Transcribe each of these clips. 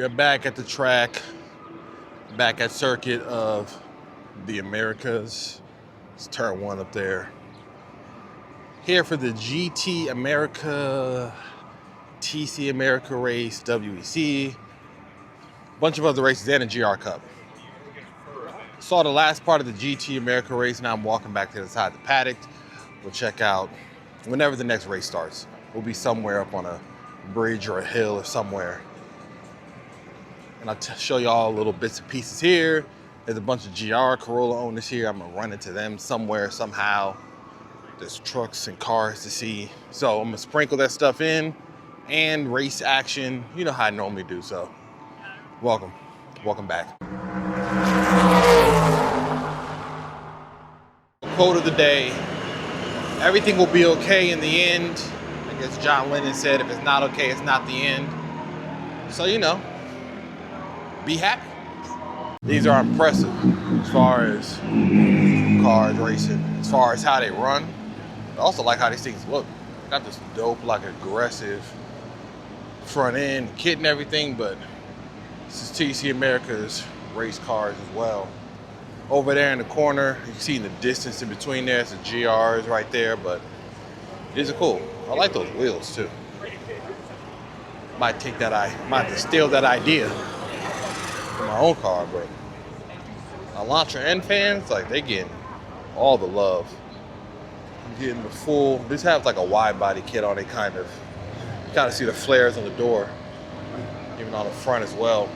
We are back at the track, back at Circuit of the Americas. It's turn one up there. Here for the GT America, TC America race, WEC, a bunch of other races, and a GR Cup. Saw the last part of the GT America race. Now I'm walking back to the side of the paddock. We'll check out whenever the next race starts. We'll be somewhere up on a bridge or a hill or somewhere. And I'll show you all little bits and pieces here. There's a bunch of GR Corolla owners here. I'm gonna run into them somewhere, somehow. There's trucks and cars to see. So I'm gonna sprinkle that stuff in and race action. You know how I normally do, so welcome back. Quote of the day, everything will be okay in the end. I guess John Lennon said, if it's not okay, it's not the end. So, you know, be happy. These are impressive as far as cars racing, as far as how they run. I also like how these things look. Got this dope, like aggressive front end, kit and everything, but this is TC America's race cars as well. Over there in the corner, you can see in the distance in between there, it's the GRs right there, but these are cool. I like those wheels too. Might have to steal that idea for my own car, but Elantra and fans, like, they getting all the love. I'm getting the full, this has like a wide body kit on it, kind of. You kind of see the flares on the door, even on the front as well.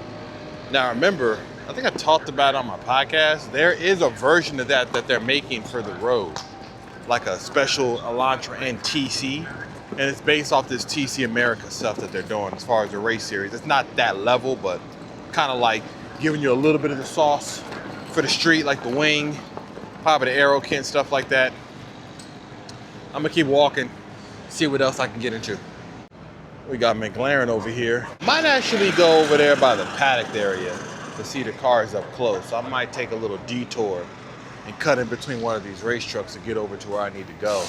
Now remember, I think I talked about it on my podcast, there is a version of that they're making for the road, like a special Elantra and TC, and it's based off this TC America stuff that they're doing as far as the race series. It's not that level, but kind of like giving you a little bit of the sauce for the street, like the wing, probably the aero kit and stuff like that. I'm gonna keep walking, see what else I can get into. We got McLaren over here. Might actually go over there by the paddock area to see the cars up close. So I might take a little detour and cut in between one of these race trucks to get over to where I need to go.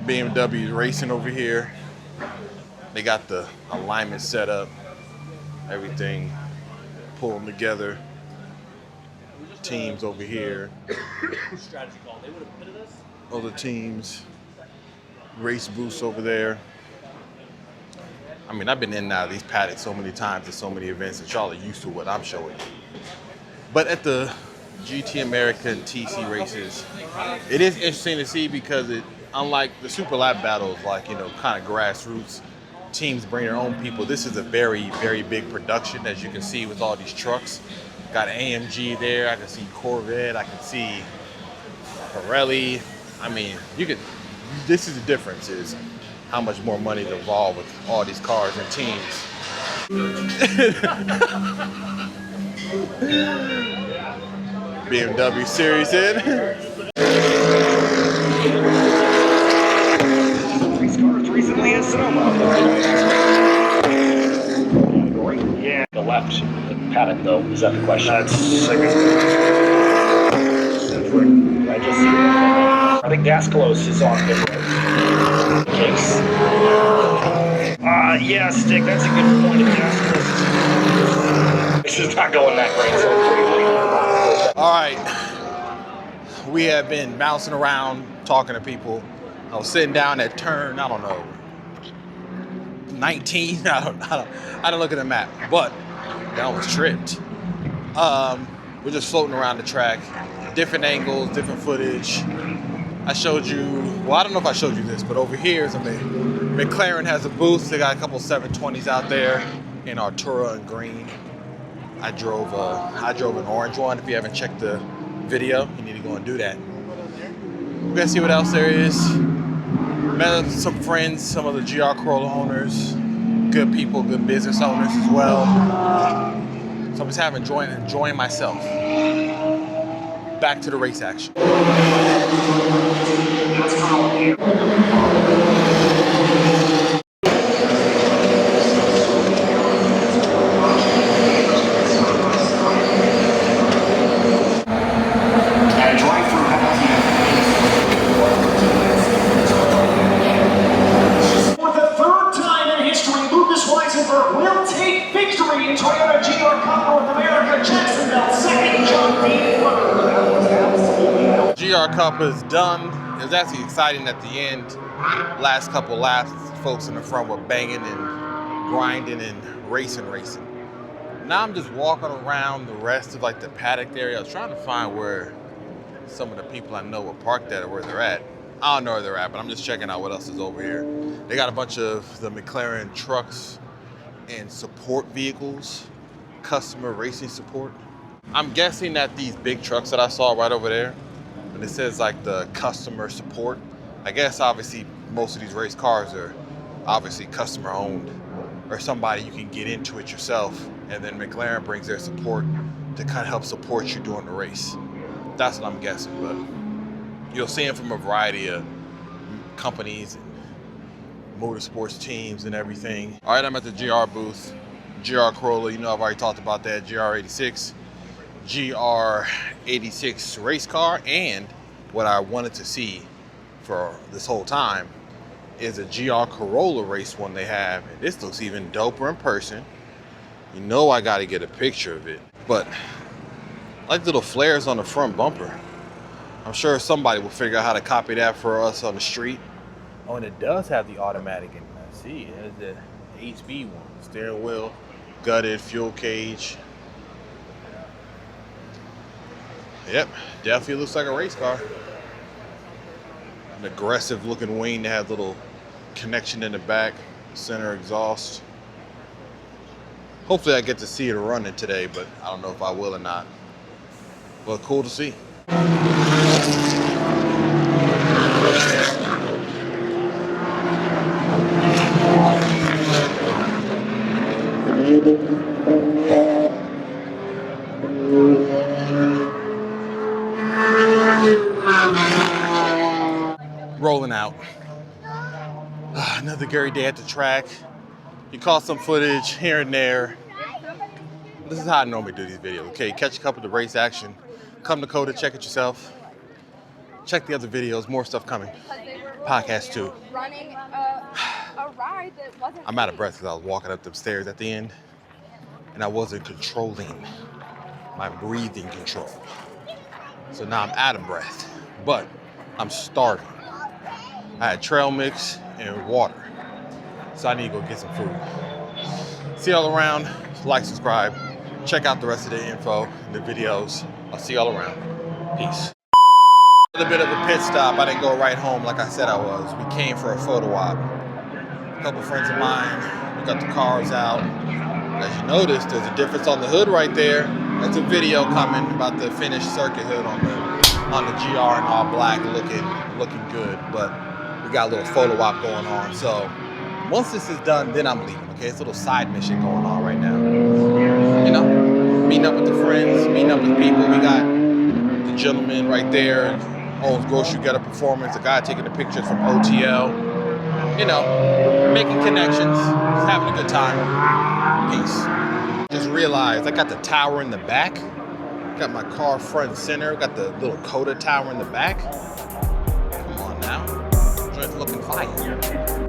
BMW racing over here. They got the alignment set up, everything pulling together. Teams over here. Strategy call. They would have pitted us. Other teams. Race booths over there. I mean, I've been in and out of these paddocks so many times at so many events that y'all are used to what I'm showing you. But at the GT America and TC races, it is interesting to see because it, unlike the Super Lap battles, like, you know, kind of grassroots, teams bring their own people. This is a very, very big production, as you can see with all these trucks. Got AMG there, I can see Corvette, I can see Pirelli. I mean, this is the difference, is how much more money is involved with all these cars and teams. BMW Series in. Race cars recently in Sonoma. Yeah. The left paddock, though, is that the question? That's I just see it. I think Gasclos is on the road. Case. Yeah, Stick, that's a good point of Gasclos. This is not going that great, so All right, we have been bouncing around, talking to people. I was sitting down at turn, I don't know, 19. I don't look at the map, but I almost tripped. We're just floating around the track, different angles, different footage. I showed you, well, I don't know if I showed you this, but over here is McLaren has a booth. They got a couple 720s out there in Artura and green. I drove an orange one. If you haven't checked the video, you need to go and do that. We're gonna see what else there is. Met some friends, some of the GR Corolla owners, good people, good business owners as well. So I'm just enjoying myself. Back to the race action. GR Cup is done. It was actually exciting at the end. Last couple laps, folks in the front were banging and grinding and racing. Now I'm just walking around the rest of like the paddock area. I was trying to find where some of the people I know were parked at or where they're at. I don't know where they're at, but I'm just checking out what else is over here. They got a bunch of the McLaren trucks and support vehicles, customer racing support. I'm guessing that these big trucks that I saw right over there, and it says like the customer support, I guess obviously most of these race cars are obviously customer owned or somebody you can get into it yourself, and then McLaren brings their support to kind of help support you during the race. That's what I'm guessing, but you'll see them from a variety of companies and motorsports teams and everything. All right, I'm at the GR booth. GR Corolla, you know I've already talked about that. GR86, GR86 race car, and what I wanted to see for this whole time is a GR Corolla race one they have. And this looks even doper in person. You know I gotta get a picture of it. But I like little flares on the front bumper. I'm sure somebody will figure out how to copy that for us on the street. Oh, and it does have the automatic in it. See, it has the HB one. Steering wheel, gutted, fuel cage. Yep, definitely looks like a race car. An aggressive looking wing that has a little connection in the back, center exhaust. Hopefully I get to see it running today, but I don't know if I will or not. But cool to see. Rolling out. Another Gary day at the track. You caught some footage here and there. This is how I normally do these videos, okay? Catch a couple of the race action. Come to Coda, check it yourself. Check the other videos, more stuff coming. Podcast too. Running a ride that wasn't. I'm out of breath because I was walking up the stairs at the end and I wasn't controlling my breathing control. So now I'm out of breath, but I'm starving. I had trail mix and water. So I need to go get some food. See y'all around. Like, subscribe. Check out the rest of the info, the videos. I'll see y'all around. Peace. A little bit of a pit stop. I didn't go right home like I said I was. We came for a photo op. A couple friends of mine, we got the cars out. As you notice, there's a difference on the hood right there. That's a video coming about the finished circuit hood on the GR in all black, looking good. But we got a little photo op going on. So once this is done, then I'm leaving. Okay, it's a little side mission going on right now. You know, meeting up with the friends, meeting up with people. We got the gentleman right there, owns Grocery Getter Performance, a guy taking the pictures from OTL. You know, making connections, just having a good time. Peace. Just realized I got the tower in the back. Got my car front and center. Got the little Coda tower in the back. Come on now. Joint's looking fire.